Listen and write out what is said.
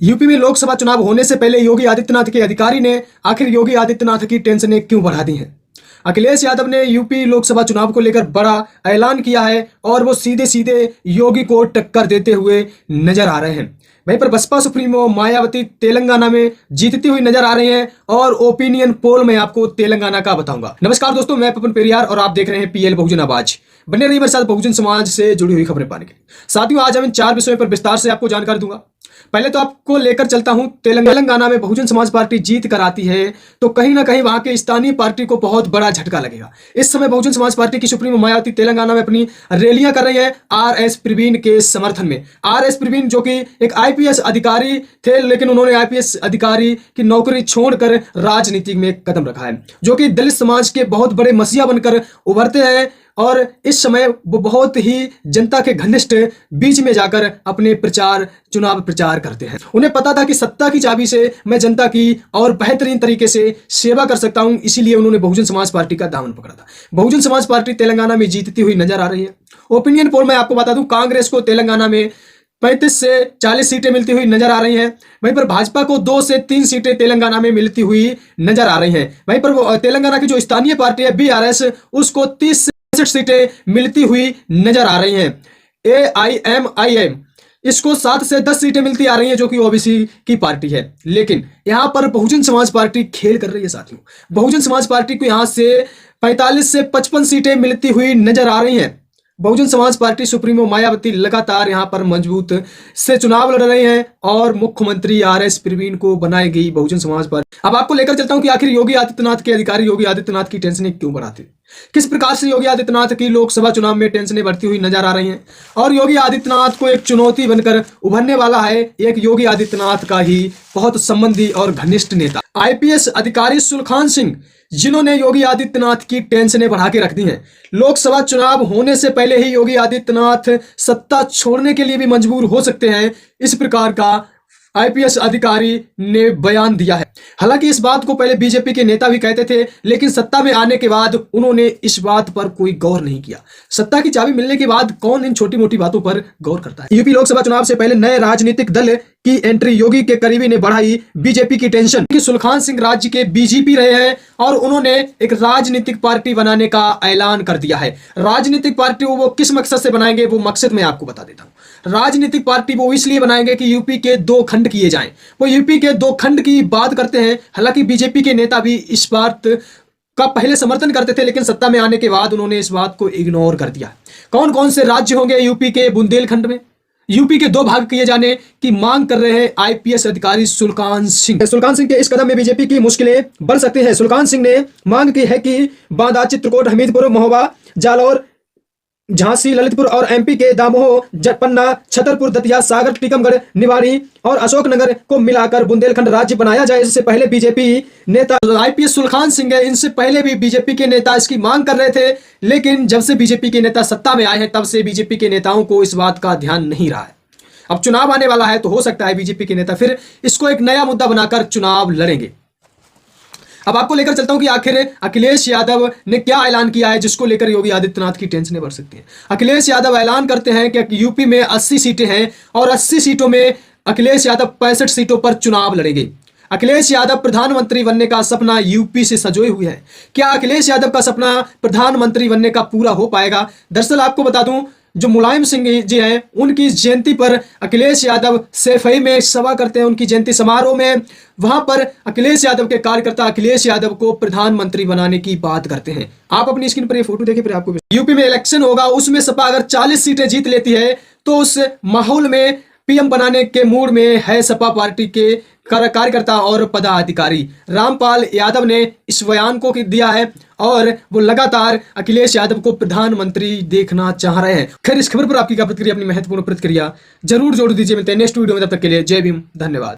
UP में लोकसभा चुनाव होने से पहले योगी आदित्यनाथ के अधिकारी ने आखिर योगी आदित्यनाथ की टेंशनें क्यों बढ़ा दी हैं। अखिलेश यादव ने यूपी लोकसभा चुनाव को लेकर बड़ा ऐलान किया है और वो सीधे सीधे योगी को टक्कर देते हुए नजर आ रहे हैं। वहीं पर बसपा सुप्रीमो मायावती तेलंगाना में जीतती हुई नजर आ रही हैं और ओपिनियन पोल में आपको तेलंगाना का बताऊंगा। नमस्कार दोस्तों, मैं पवन पेरियार और आप देख रहे हैं पीएल बहुजन आवाज। बने रहिए मेरे साथ बहुजन समाज से जुड़ी हुई खबरें पाने के लिए। साथियों, आज हम इन 4 विषयों पर विस्तार से आपको जानकारी दूंगा। पहले तो आपको लेकर चलता हूं तेलंगाना में बहुजन समाज पार्टी जीत कर आती है तो कहीं ना कहीं वहां के स्थानीय पार्टी को बहुत बड़ा झटका लगेगा। इस समय बहुजन समाज पार्टी की सुप्रीमो मायावती तेलंगाना में अपनी रैलियां कर रही है आरएस प्रवीण के समर्थन में। आरएस प्रवीण जो कि एक आईपीएस अधिकारी थे, लेकिन उन्होंने आईपीएस अधिकारी की नौकरी छोड़कर राजनीति में कदम रखा है, जो कि दलित समाज के बहुत बड़े मसीहा बनकर उभरते हैं और इस समय वो बहुत ही जनता के घनिष्ठ बीच में जाकर अपने चुनाव प्रचार करते हैं। उन्हें पता था कि सत्ता की चाबी से मैं जनता की और बेहतरीन तरीके से सेवा कर सकता हूं, इसीलिए उन्होंने बहुजन समाज पार्टी का दामन पकड़ा था। बहुजन समाज पार्टी तेलंगाना में जीतती हुई नजर आ रही है। ओपिनियन पोल में आपको बता दूं, कांग्रेस को तेलंगाना में 35 से 40 सीटें मिलती हुई नजर आ रही हैं। वहीं पर भाजपा को 2 से 3 सीटें तेलंगाना में मिलती हुई नजर आ रही हैं। वहीं पर तेलंगाना की जो स्थानीय पार्टी है बीआरएस, उसको 30 से 65 सीटें मिलती हुई नजर आ रही हैं। एआईएमआईएम इसको 7 से 10 सीटें मिलती आ रही हैं, जो कि ओबीसी की पार्टी है। लेकिन यहां पर बहुजन समाज पार्टी खेल कर रही है साथियों। बहुजन समाज पार्टी को यहां से 45 से 55 सीटें मिलती हुई नजर आ रही हैं। बहुजन समाज पार्टी सुप्रीमो मायावती लगातार यहां पर मजबूत से चुनाव लड़ रहे हैं और मुख्यमंत्री आरएस प्रवीण को बनाई गई बहुजन समाज पार्टी। अब आपको लेकर चलता हूं कि आखिर योगी आदित्यनाथ के अधिकारी योगी आदित्यनाथ की टेंशनें क्यों बढ़ाते, किस प्रकार से योगी आदित्यनाथ की लोकसभा चुनाव में टेंशनें बढ़ती हुई नजर आ रही हैं और योगी आदित्यनाथ को एक चुनौती बनकर उभरने वाला है एक योगी आदित्यनाथ का ही बहुत संबंधी और घनिष्ठ नेता आईपीएस अधिकारी सुलखान सिंह, जिन्होंने योगी आदित्यनाथ की टेंशनें बढ़ा के रख दी हैं। लोकसभा चुनाव होने से पहले ही योगी आदित्यनाथ सत्ता छोड़ने के लिए भी मजबूर हो सकते हैं, इस प्रकार का आईपीएस अधिकारी ने बयान दिया है। हालांकि इस बात को पहले बीजेपी के नेता भी कहते थे, लेकिन सत्ता में आने के बाद उन्होंने इस बात पर कोई गौर नहीं किया। सत्ता की चाबी मिलने के बाद कौन इन छोटी मोटी बातों पर गौर करता है। यूपी लोकसभा चुनाव से पहले नए राजनीतिक दल की एंट्री योगी के करीबी ने बढ़ाई बीजेपी की टेंशन कि सुलखान सिंह राज्य के बीजेपी रहे हैं और उन्होंने एक राजनीतिक पार्टी बनाने का ऐलान कर दिया है। राजनीतिक पार्टी वो किस मकसद से बनाएंगे, वो मकसद मैं आपको बता देता हूं। राजनीतिक पार्टी वो इसलिए बनाएंगे कि यूपी के 2 खंड किए जाएं। वो यूपी के 2 खंड की बात करते हैं। हालांकि बीजेपी के नेता भी इस बात का पहले समर्थन करते थे, लेकिन सत्ता में आने के बाद उन्होंने इस बात को इग्नोर कर दिया। कौन कौन से राज्य होंगे यूपी के बुंदेलखंड में? यूपी के 2 भाग किए जाने की मांग कर रहे हैं आईपीएस अधिकारी सुलखान सिंह। सुलखान सिंह के इस कदम में बीजेपी की मुश्किलें बढ़ सकती हैं। सुलखान सिंह ने मांग की है कि बांदा, चित्रकूट, हमीरपुर, महोबा, जालौर, झांसी, ललितपुर और एमपी के दामोह, पन्ना, छतरपुर, दतिया, सागर, टीकमगढ़, निवाड़ी और अशोकनगर को मिलाकर बुंदेलखंड राज्य बनाया जाए। इससे पहले बीजेपी नेता आईपीएस सुलखान सिंह है, इनसे पहले भी बीजेपी के नेता इसकी मांग कर रहे थे, लेकिन जब से बीजेपी के नेता सत्ता में आए हैं तब से बीजेपी के नेताओं को इस बात का ध्यान नहीं रहा है। अब चुनाव आने वाला है तो हो सकता है बीजेपी के नेता फिर इसको एक नया मुद्दा बनाकर चुनाव लड़ेंगे। अब आपको लेकर चलता हूं कि आखिर अखिलेश यादव ने क्या ऐलान किया है जिसको लेकर योगी आदित्यनाथ की टेंशनें बढ़ सकती हैं। अखिलेश यादव ऐलान करते हैं कि यूपी में 80 सीटें हैं और 80 सीटों में अखिलेश यादव 65 सीटों पर चुनाव लड़ेंगे। अखिलेश यादव प्रधानमंत्री बनने का सपना यूपी से सजोए हुए है। क्या अखिलेश यादव का सपना प्रधानमंत्री बनने का पूरा हो पाएगा? दरअसल आपको बता दूं, जो मुलायम सिंह जी हैं, उनकी जयंती पर अखिलेश यादव सैफई में सभा करते हैं। उनकी जयंती समारोह में वहां पर अखिलेश यादव के कार्यकर्ता अखिलेश यादव को प्रधानमंत्री बनाने की बात करते हैं। आप अपनी स्क्रीन पर ये फोटो देखिए। फिर आपको यूपी में इलेक्शन होगा, उसमें सपा अगर 40 सीटें जीत लेती है तो उस माहौल में पीएम बनाने के मूड में है सपा पार्टी के कार्यकर्ता और पदाधिकारी। रामपाल यादव ने इस बयान को दिया है और वो लगातार अखिलेश यादव को प्रधानमंत्री देखना चाह रहे हैं। खैर, इस खबर पर आपकी क्या प्रतिक्रिया, अपनी महत्वपूर्ण प्रतिक्रिया जरूर जोड़ दीजिए। मिलते हैं नेक्स्ट वीडियो में, तब तक के लिए जय भीम, धन्यवाद।